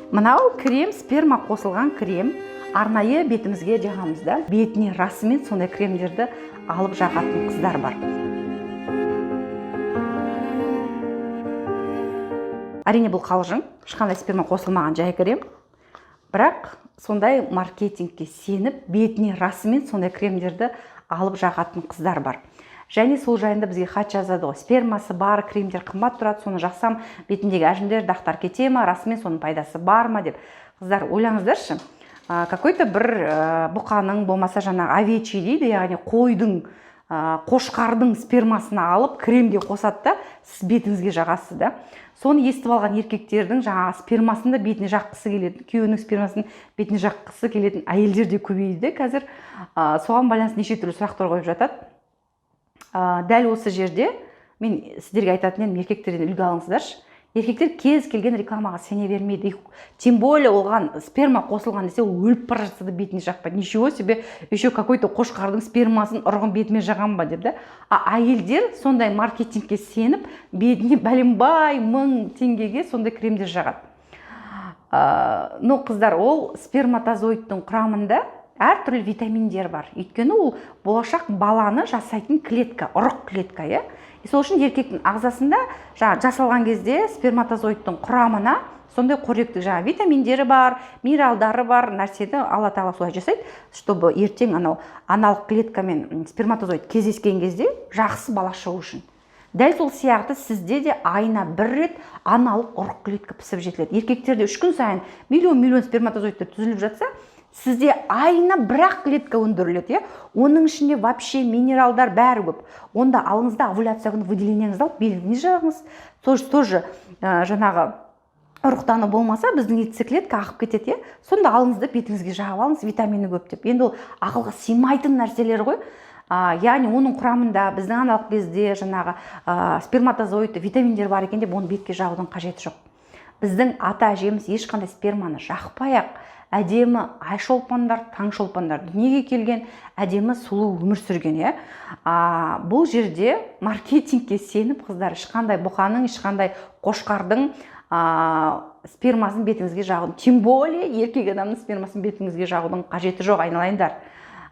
Мынау крем, сперма қосылған крем. Арнайы бетімізге жағамыз да. Бетіне расымен сондай кремдерді алып жағатын қыздар бар. Әрине бұл қалжың, ешқандай сперма қосылмаған жай крем. Бірақ сондай маркетингке сеніп, бетіне расымен сондай кремдерді алып жағатын қыздар бар. Және сол жайында бізге хат жазады ғой. Спермасы бар кремдер қымбат тұрады, соны жақсам бетіндегі әжімдер, дақтар кете ма, расымен соның пайдасы бар ма деп. Қыздар, ойлаңыздаршы, какой-то бір бұқаның болмаса жаңағы овечий дейді, яғни қойдың, қошқардың спермасына алып кремге қосады да, сіз бетіңізге жағасыз да. Соны естіп алған еркектердің жаңағы спермасын да бетіне жаққысы келеді, күйеуінің спермасын бетіне жаққысы келетін әйелдер де көбейді қазір. Соған байланысты неше түрлі сұрақтар қойып жатады. Дәл осы жерде мен сіздерге айтатын едім, еркектерден үлгі алыңыздаршы. Еркектер кез келген рекламаға сене бермейді. Тем более оған сперма қосылған десе, ол өліп бара жатса да бетіне жақпайды. Ничего себе, еще какой-то қошқардың спермасын ұрғын бетіме жағам ба деп да. Әйелдер сондай маркетингке сеніп, бетіне бәленбай 1000 теңгеге сондай кремдер жағады. Но қыздар, ол сперматозоидтың құрамында әртүрлі витаминдер бар. Өйткені ол болашақ баланы жасайтын клетка, ұрық клетка, е? Сол үшін еркектің ағзасында жасалған кезде сперматозоидтың құрамына сондай қоректік витаминдері бар, минералдары бар нәрсені Алла тағала солай жасайды, чтобы ертең аналық клетка мен сперматозоид кездескен кезде жақсы бала шығу үшін. Дәл сол сияқты сізде де айына бір рет аналық ұрық клетка пісіп жетіледі. Еркектерде 3 күн сайын миллион сперматозоидтер түзіліп жатса, сізде айына бір-ақ клетка өндіріледі. Оның ішінде вообще минералдар бәрі көп. Онда алыңызда овуляция күні выделениеңізді алып, белгіне жағыңыз. Тоже жаңағы ұрықтаны болмаса, біздің яйцеклетка ағып кетеді. Сонда алыңызды бетіңізге жағып алыңыз, витамині көп деп. Енді ол ақылға сыймайтын нәрселер ғой. Яғни оның құрамында біздің аналық кезде жаңағы сперматозоид, витаминдер бар екен деп, оны бетке жағудың қажеті жоқ. Біздің ата әжеміз ешқандай сперманы жақпай-ақ әдемі айшолпандар, таңшолпандар дүниеге келген, әдемі сұлу өмір сүрген. Бұл жерде маркетингке сеніп, қыздар, ешқандай бұқаның, ешқандай қошқардың спермасын бетіңізге жағудың, тем более еркек адамның спермасын бетіңізге жағудың қажеті жоқ, айналайындар.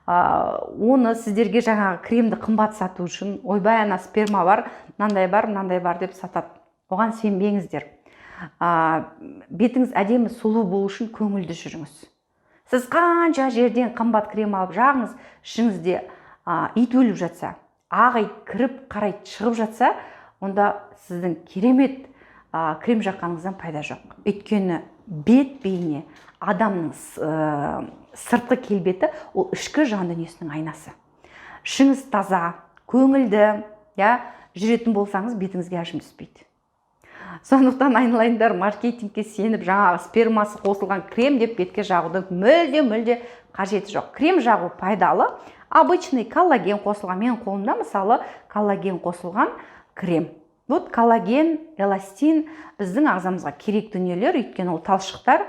Оны сіздерге жаңағы кремді қымбат сату үшін, ойбай ана сперма бар, мынандай бар деп сатады. Оған сенбеңіздер. Бетіңіз әдемі сұлу болу үшін көңілді жүріңіз. Сіз қанша жерден қымбат крем алып жағыңыз, ішіңізде ит өліп жатса, ақ ит кіріп қарай шығып жатса, онда сіздің керемет крем жаққаныңыздан пайда жоқ. Өйткені бет бейне адамның сыртқы келбеті, ол ішкі жан дүниесінің айнасы. Ішіңіз таза, көңілді, жүретін болсаңыз, бетіңізге әжім түспейді. Сондықтан айналайындар, маркетингке сеніп, жаңағы спермасы қосылған крем деп бетке жағудың мүлде қажеті жоқ. Крем жағу пайдалы. Обычный коллаген қосылған, менің қолымда мысалы коллаген қосылған крем. Вот коллаген, эластин біздің ағзамызға керек дүниелер, өйткені ол талшықтар.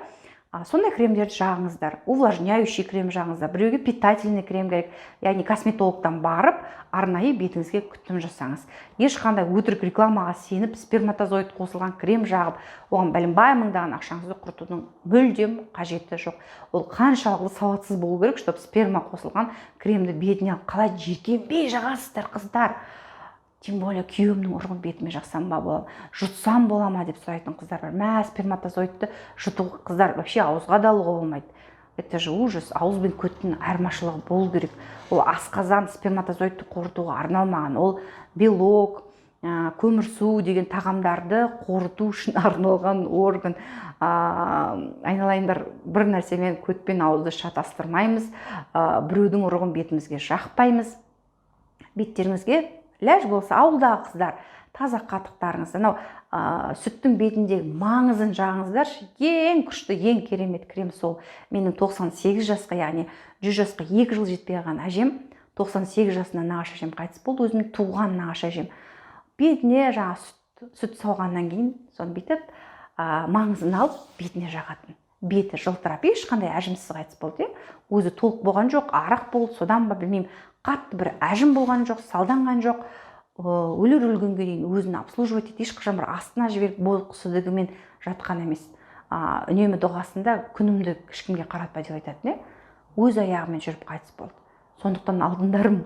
Сондай кремдерді жағыңыздар. Увлажняющий крем жағыңыздар. Біреуге питательный крем керек. Яғни косметологтан барып, арнайы бетіңізге күтім жасаңыз. Ешқандай өтірік рекламаға сеніп, сперматозоид қосылған крем жағып, оған бәленбай мыңдаған ақшаңызды құртудың мүлдем қажеті жоқ. Ол қаншалықты сауатсыз болу керек, чтобы сперма қосылған кремді бетіне алып қалай жиркенбей жағасыздар, қыздар. Тем более күйеуімнің ұрығын бетіме жақсам ба боламын, жұтсам бола ма деп сұрайтын қыздар бар. Мә, сперматозоидты жұтуға қыздар вообще ауызға да алуға болмайды. Это же ужас. Ауыз бен көттің айырмашылығы болу керек. Ол асқазан сперматозоидты қорытуға арналмаған. Ол белок, көмірсу деген тағамдарды қорыту үшін арналған орган. Айналайындар, бір нәрсемен көтпен ауызды шатастырмаймыз. Біреудің ұрығын бетімізге жақпаймыз. Беттеріңізге ләж болса, ауылдағы қыздар, таза қатықтарыңызды, сүттің бетіндегі маңызын жағыңыздар. Ең күшті, ең керемет крем сол. Менің 98 жасқа, яғни 100 жасқа 2 жыл жетпей қалған әжем, 98 жасында нағашы әжем қайтыс болды, өзімнің туған нағашы әжем. Бетіне сүт сауғаннан кейін, соны бүйтіп, маңызын алып, бетіне жағатын. Беті жылтырап, ешқандай әжімсіз қайтыс болды. Өзі толық болған жоқ, арақ болды, содан ба білмеймін. Қатты бір әжім болған жоқ, салданған жоқ. Өлгенге дейін өзін обслуживать етеді, ешқашан бір астына жіберіп бойық сүдігімен жатқан емес. үнемі дұғасында күнімді ешкімге қаратпа деп айтатын, өз аяғымен жүріп қайтыс болды. Сондықтан алтындарым,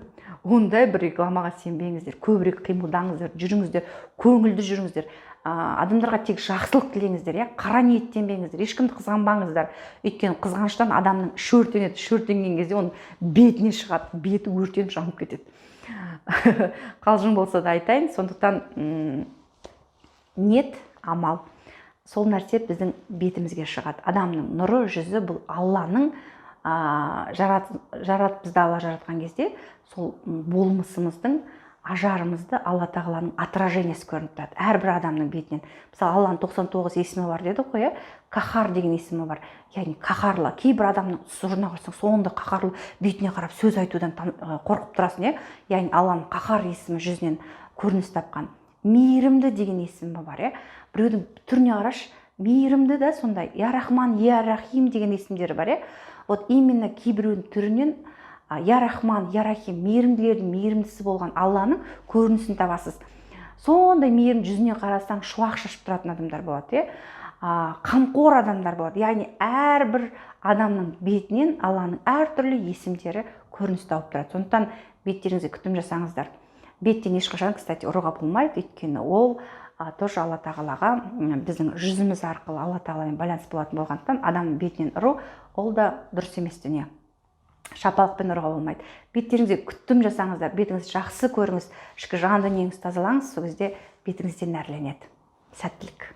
ондай бір рекламаға сенбеңіздер, көбірек қимылдаңыздар, жүріңіздер, көңілді жүріңіздер, адамдарға тек жақсылық тілеңіздер, қара ниеттенбеңіздер, ешкімді қызғанбаңыздар. Өйткені қызғаныштан адамның іші өртенеді, іші өртенген кезде оның бетіне шығады, беті өртеніп жанып кетеді. Қалжың болса да айтайын. Сондықтан ниет, амал, сол нәрсе біздің бетімізге шығады. Адамның нұры, жүзі бұл Алланың жаратып бізді Алла жаратқан кезде сол болмысымыздың ажарымызды Алла тағаланың отражениесі көрініп тұрады әрбір адамның бетінен. Мысалы, Алланың 99 есімі бар деді ғой, қаһар деген есімі бар. Яғни қаһарлы. Кейбір адамның сұрына қарасаң, соңында қаһарлы бетіне қарап сөз айтудан қорқып тұрасың, яғни Алланың қаһар есімі жүзінен көрініс тапқан. Мейірімді деген есімі бар, біреудің түріне қараш, мейірімді да сондай, я Рахман, я Рахим деген есімдері бар, Вот именно кейбіреудің түрінен я Рахман, я Рахим, мейірімділердің мейірімдісі болған Алланың көрінісін табасыз. Сондай мейірім жүзіне қарасаң шуақ шашып тұратын адамдар болады, қамқор адамдар болады. Яғни әрбір адамның бетінен Алланың әртүрлі есімдері көрініс тауып тұрады. Сондықтан беттеріңізге күтім жасаңыздар. Беттен ешқашан, кстати, ұруға болмайды, өйткені ол тоже Алла тағалаға біздің жүзіміз арқылы Алла тағаламен байланыс болатын болғандықтан адамның бетінен ұру ол да дұрыс емес дүние. Шапалықпен ұруға болмайды. Беттеріңізге күтім жасаңыздар, бетіңізді жақсы көріңіз, ішкі жан дүниеңізді тазалаңыз, сол кезде бетіңізден нәрленеді. Сәттілік.